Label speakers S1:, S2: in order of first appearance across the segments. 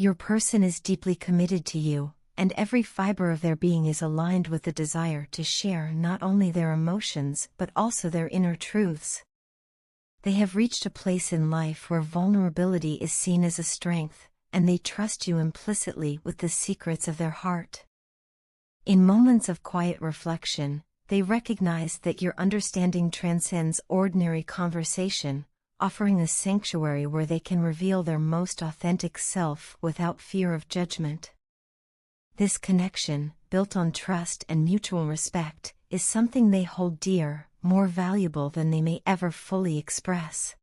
S1: Your person is deeply committed to you, and every fiber of their being is aligned with the desire to share not only their emotions but also their inner truths. They have reached a place in life where vulnerability is seen as a strength, and they trust you implicitly with the secrets of their heart. In moments of quiet reflection, they recognize that your understanding transcends ordinary conversation, offering a sanctuary where they can reveal their most authentic self without fear of judgment. This connection, built on trust and mutual respect, is something they hold dear, more valuable than they may ever fully express.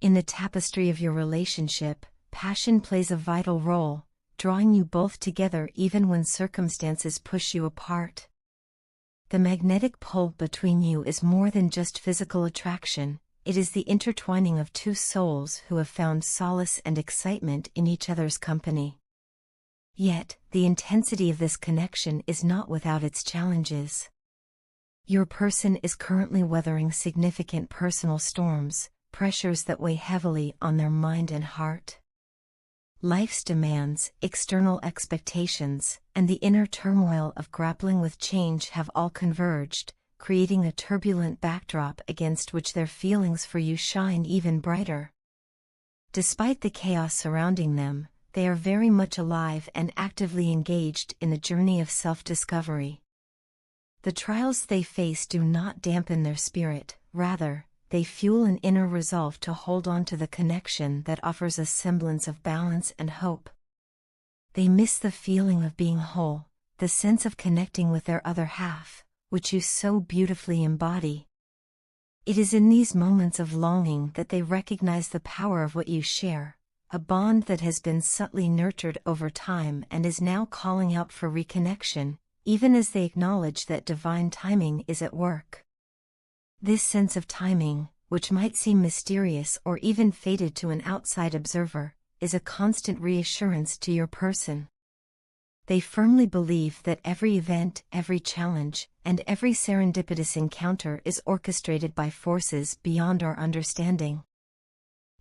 S1: In the tapestry of your relationship, passion plays a vital role, drawing you both together even when circumstances push you apart. The magnetic pull between you is more than just physical attraction, it is the intertwining of two souls who have found solace and excitement in each other's company. Yet, the intensity of this connection is not without its challenges. Your person is currently weathering significant personal storms, pressures that weigh heavily on their mind and heart. Life's demands, external expectations, and the inner turmoil of grappling with change have all converged, creating a turbulent backdrop against which their feelings for you shine even brighter. Despite the chaos surrounding them, they are very much alive and actively engaged in the journey of self-discovery. The trials they face do not dampen their spirit, rather, they fuel an inner resolve to hold on to the connection that offers a semblance of balance and hope. They miss the feeling of being whole, the sense of connecting with their other half, which you so beautifully embody. It is in these moments of longing that they recognize the power of what you share, a bond that has been subtly nurtured over time and is now calling out for reconnection, even as they acknowledge that divine timing is at work. This sense of timing, which might seem mysterious or even fated to an outside observer, is a constant reassurance to your person. They firmly believe that every event, every challenge, and every serendipitous encounter is orchestrated by forces beyond our understanding.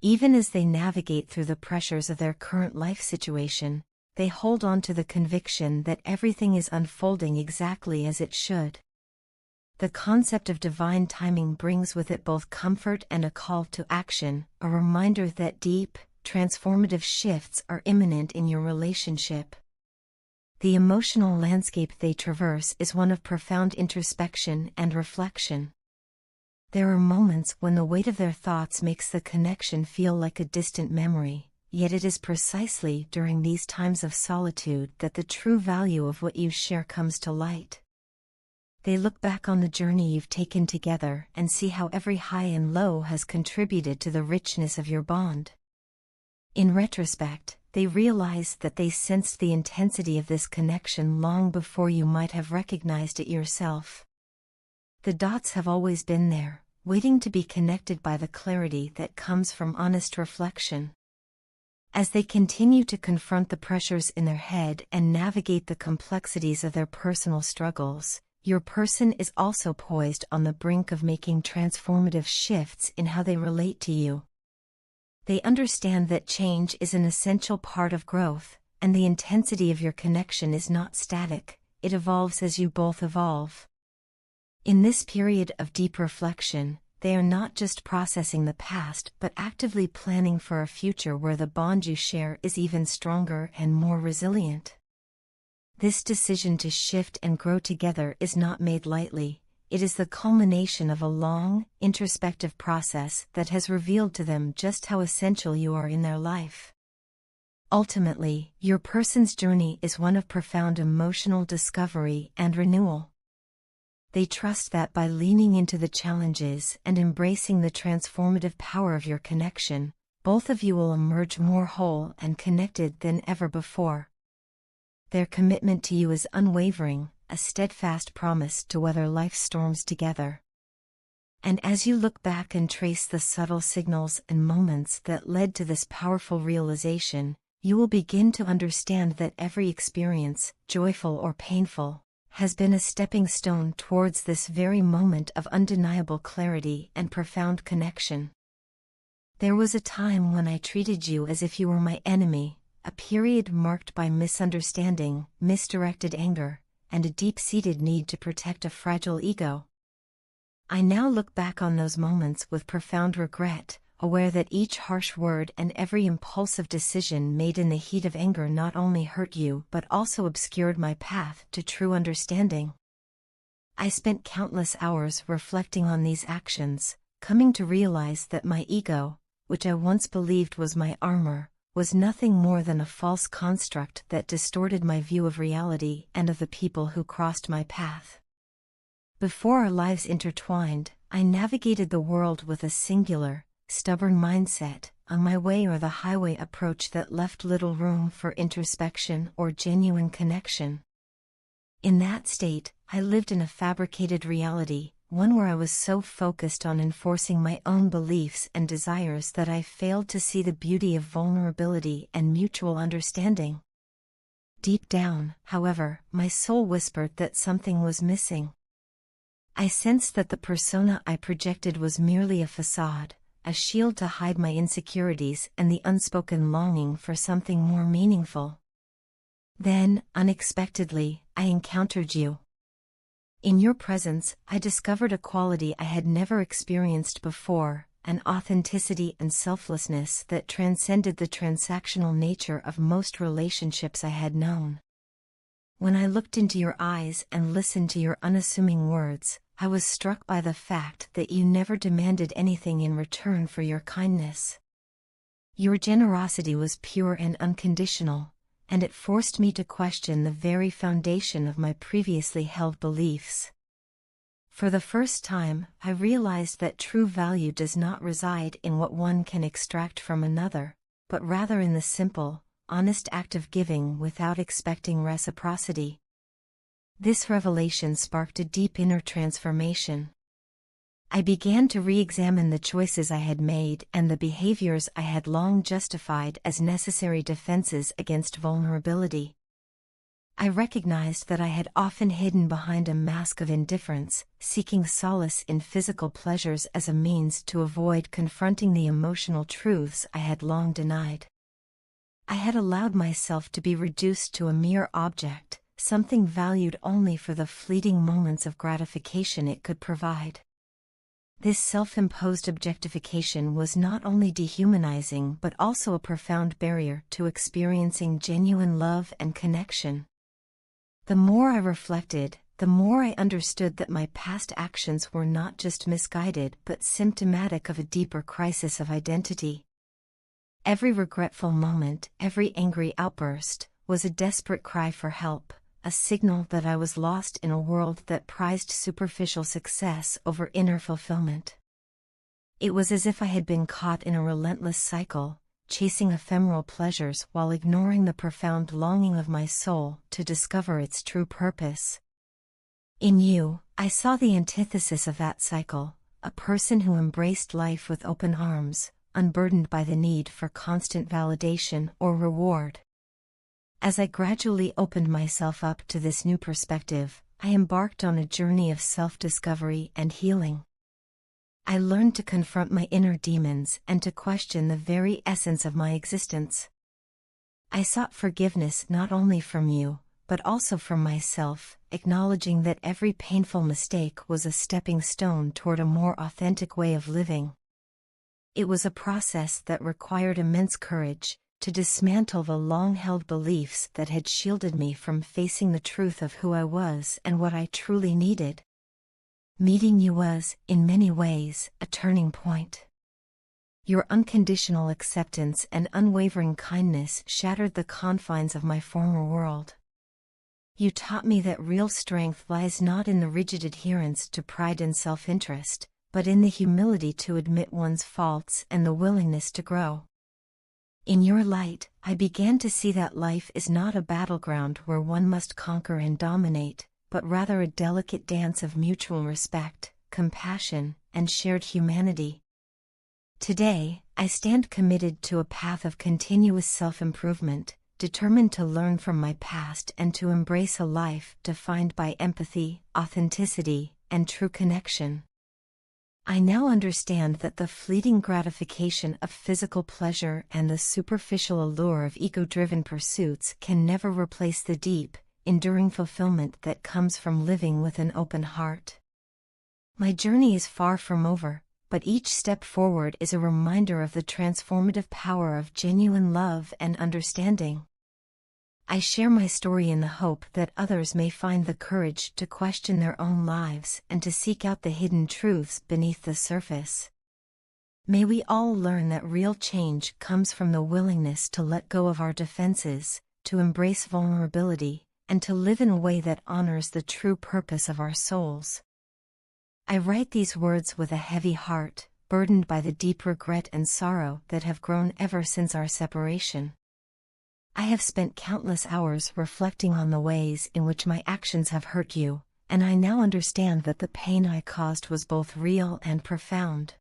S1: Even as they navigate through the pressures of their current life situation, they hold on to the conviction that everything is unfolding exactly as it should. The concept of divine timing brings with it both comfort and a call to action, a reminder that deep, transformative shifts are imminent in your relationship. The emotional landscape they traverse is one of profound introspection and reflection. There are moments when the weight of their thoughts makes the connection feel like a distant memory, yet it is precisely during these times of solitude that the true value of what you share comes to light. They look back on the journey you've taken together and see how every high and low has contributed to the richness of your bond. In retrospect, they realize that they sensed the intensity of this connection long before you might have recognized it yourself. The dots have always been there, waiting to be connected by the clarity that comes from honest reflection. As they continue to confront the pressures in their head and navigate the complexities of their personal struggles, your person is also poised on the brink of making transformative shifts in how they relate to you. They understand that change is an essential part of growth, and the intensity of your connection is not static, it evolves as you both evolve. In this period of deep reflection, they are not just processing the past but actively planning for a future where the bond you share is even stronger and more resilient. This decision to shift and grow together is not made lightly. It is the culmination of a long, introspective process that has revealed to them just how essential you are in their life. Ultimately, your person's journey is one of profound emotional discovery and renewal. They trust that by leaning into the challenges and embracing the transformative power of your connection, both of you will emerge more whole and connected than ever before. Their commitment to you is unwavering, a steadfast promise to weather life's storms together. And as you look back and trace the subtle signals and moments that led to this powerful realization, you will begin to understand that every experience, joyful or painful, has been a stepping stone towards this very moment of undeniable clarity and profound connection. There was a time when I treated you as if you were my enemy, a period marked by misunderstanding, misdirected anger, and a deep-seated need to protect a fragile ego. I now look back on those moments with profound regret, aware that each harsh word and every impulsive decision made in the heat of anger not only hurt you but also obscured my path to true understanding. I spent countless hours reflecting on these actions, coming to realize that my ego, which I once believed was my armor, was nothing more than a false construct that distorted my view of reality and of the people who crossed my path. Before our lives intertwined, I navigated the world with a singular, stubborn mindset, a my way or the highway approach that left little room for introspection or genuine connection. In that state, I lived in a fabricated reality, one where I was so focused on enforcing my own beliefs and desires that I failed to see the beauty of vulnerability and mutual understanding. Deep down, however, my soul whispered that something was missing. I sensed that the persona I projected was merely a facade, a shield to hide my insecurities and the unspoken longing for something more meaningful. Then, unexpectedly, I encountered you. In your presence, I discovered a quality I had never experienced before, an authenticity and selflessness that transcended the transactional nature of most relationships I had known. When I looked into your eyes and listened to your unassuming words, I was struck by the fact that you never demanded anything in return for your kindness. Your generosity was pure and unconditional, and it forced me to question the very foundation of my previously held beliefs. For the first time, I realized that true value does not reside in what one can extract from another, but rather in the simple, honest act of giving without expecting reciprocity. This revelation sparked a deep inner transformation. I began to re-examine the choices I had made and the behaviors I had long justified as necessary defenses against vulnerability. I recognized that I had often hidden behind a mask of indifference, seeking solace in physical pleasures as a means to avoid confronting the emotional truths I had long denied. I had allowed myself to be reduced to a mere object, something valued only for the fleeting moments of gratification it could provide. This self-imposed objectification was not only dehumanizing but also a profound barrier to experiencing genuine love and connection. The more I reflected, the more I understood that my past actions were not just misguided but symptomatic of a deeper crisis of identity. Every regretful moment, every angry outburst, was a desperate cry for help, a signal that I was lost in a world that prized superficial success over inner fulfillment. It was as if I had been caught in a relentless cycle, chasing ephemeral pleasures while ignoring the profound longing of my soul to discover its true purpose. In you, I saw the antithesis of that cycle, a person who embraced life with open arms, unburdened by the need for constant validation or reward. As I gradually opened myself up to this new perspective, I embarked on a journey of self-discovery and healing. I learned to confront my inner demons and to question the very essence of my existence. I sought forgiveness not only from you, but also from myself, acknowledging that every painful mistake was a stepping stone toward a more authentic way of living. It was a process that required immense courage, to dismantle the long-held beliefs that had shielded me from facing the truth of who I was and what I truly needed. Meeting you was, in many ways, a turning point. Your unconditional acceptance and unwavering kindness shattered the confines of my former world. You taught me that real strength lies not in the rigid adherence to pride and self-interest, but in the humility to admit one's faults and the willingness to grow. In your light, I began to see that life is not a battleground where one must conquer and dominate, but rather a delicate dance of mutual respect, compassion, and shared humanity. Today, I stand committed to a path of continuous self-improvement, determined to learn from my past and to embrace a life defined by empathy, authenticity, and true connection. I now understand that the fleeting gratification of physical pleasure and the superficial allure of ego-driven pursuits can never replace the deep, enduring fulfillment that comes from living with an open heart. My journey is far from over, but each step forward is a reminder of the transformative power of genuine love and understanding. I share my story in the hope that others may find the courage to question their own lives and to seek out the hidden truths beneath the surface. May we all learn that real change comes from the willingness to let go of our defenses, to embrace vulnerability, and to live in a way that honors the true purpose of our souls. I write these words with a heavy heart, burdened by the deep regret and sorrow that have grown ever since our separation. I have spent countless hours reflecting on the ways in which my actions have hurt you, and I now understand that the pain I caused was both real and profound.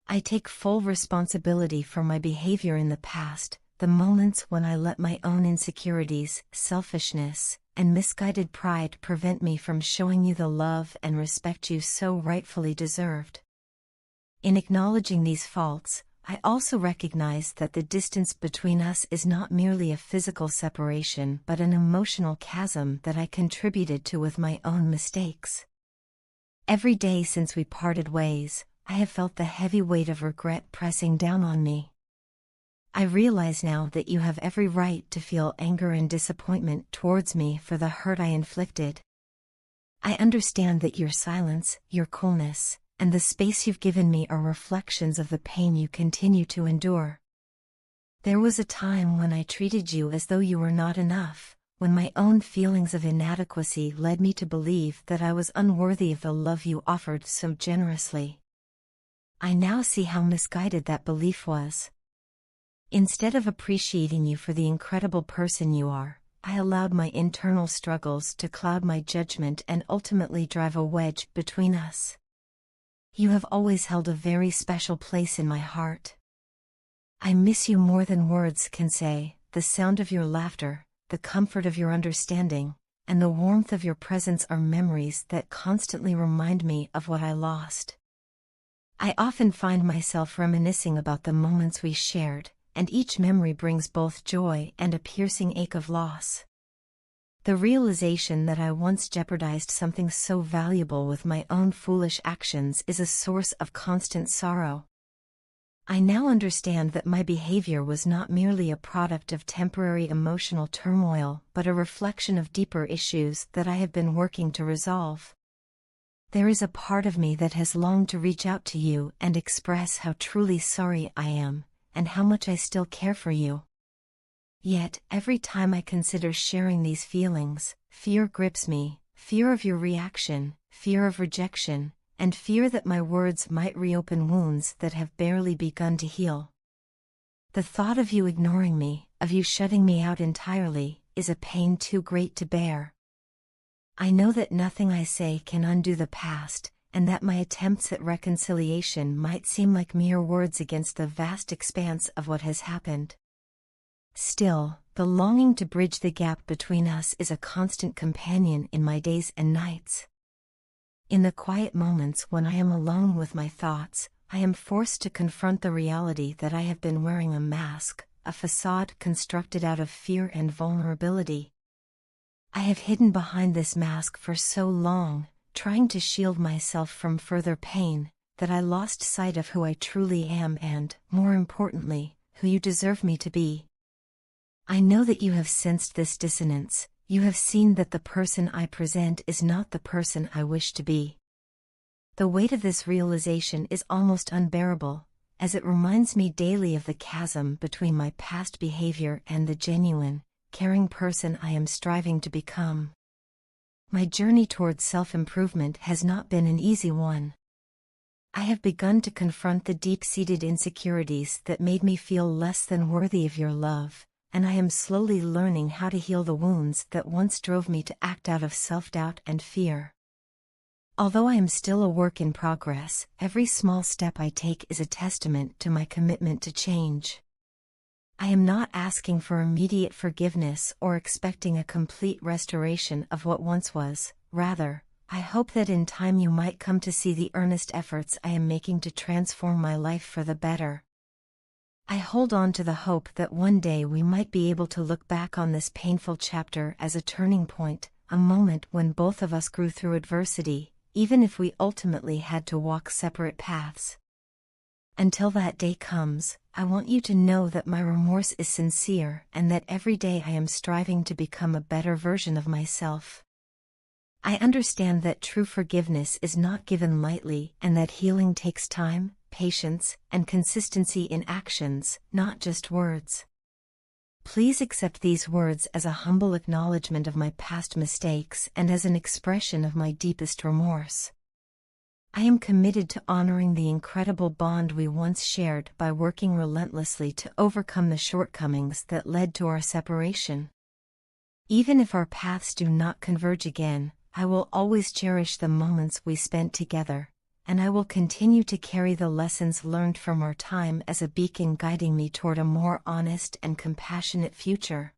S1: I take full responsibility for my behavior in the past, the moments when I let my own insecurities, selfishness, and misguided pride prevent me from showing you the love and respect you so rightfully deserved. In acknowledging these faults, I also recognize that the distance between us is not merely a physical separation but an emotional chasm that I contributed to with my own mistakes. Every day since we parted ways, I have felt the heavy weight of regret pressing down on me. I realize now that you have every right to feel anger and disappointment towards me for the hurt I inflicted. I understand that your silence, your coolness, and the space you've given me are reflections of the pain you continue to endure. There was a time when I treated you as though you were not enough, when my own feelings of inadequacy led me to believe that I was unworthy of the love you offered so generously. I now see how misguided that belief was. Instead of appreciating you for the incredible person you are, I allowed my internal struggles to cloud my judgment and ultimately drive a wedge between us. You have always held a very special place in my heart. I miss you more than words can say, the sound of your laughter, the comfort of your understanding, and the warmth of your presence are memories that constantly remind me of what I lost. I often find myself reminiscing about the moments we shared, and each memory brings both joy and a piercing ache of loss. The realization that I once jeopardized something so valuable with my own foolish actions is a source of constant sorrow. I now understand that my behavior was not merely a product of temporary emotional turmoil but a reflection of deeper issues that I have been working to resolve. There is a part of me that has longed to reach out to you and express how truly sorry I am, and how much I still care for you. Yet, every time I consider sharing these feelings, fear grips me, fear of your reaction, fear of rejection, and fear that my words might reopen wounds that have barely begun to heal. The thought of you ignoring me, of you shutting me out entirely, is a pain too great to bear. I know that nothing I say can undo the past, and that my attempts at reconciliation might seem like mere words against the vast expanse of what has happened. Still, the longing to bridge the gap between us is a constant companion in my days and nights. In the quiet moments when I am alone with my thoughts, I am forced to confront the reality that I have been wearing a mask, a facade constructed out of fear and vulnerability. I have hidden behind this mask for so long, trying to shield myself from further pain, that I lost sight of who I truly am and, more importantly, who you deserve me to be. I know that you have sensed this dissonance. You have seen that the person I present is not the person I wish to be. The weight of this realization is almost unbearable, as it reminds me daily of the chasm between my past behavior and the genuine, caring person I am striving to become. My journey towards self-improvement has not been an easy one. I have begun to confront the deep-seated insecurities that made me feel less than worthy of your love, and I am slowly learning how to heal the wounds that once drove me to act out of self-doubt and fear. Although I am still a work in progress, every small step I take is a testament to my commitment to change. I am not asking for immediate forgiveness or expecting a complete restoration of what once was. Rather, I hope that in time you might come to see the earnest efforts I am making to transform my life for the better. I hold on to the hope that one day we might be able to look back on this painful chapter as a turning point, a moment when both of us grew through adversity, even if we ultimately had to walk separate paths. Until that day comes, I want you to know that my remorse is sincere and that every day I am striving to become a better version of myself. I understand that true forgiveness is not given lightly and that healing takes time, patience, and consistency in actions, not just words. Please accept these words as a humble acknowledgement of my past mistakes and as an expression of my deepest remorse. I am committed to honoring the incredible bond we once shared by working relentlessly to overcome the shortcomings that led to our separation. Even if our paths do not converge again, I will always cherish the moments we spent together, and I will continue to carry the lessons learned from our time as a beacon guiding me toward a more honest and compassionate future.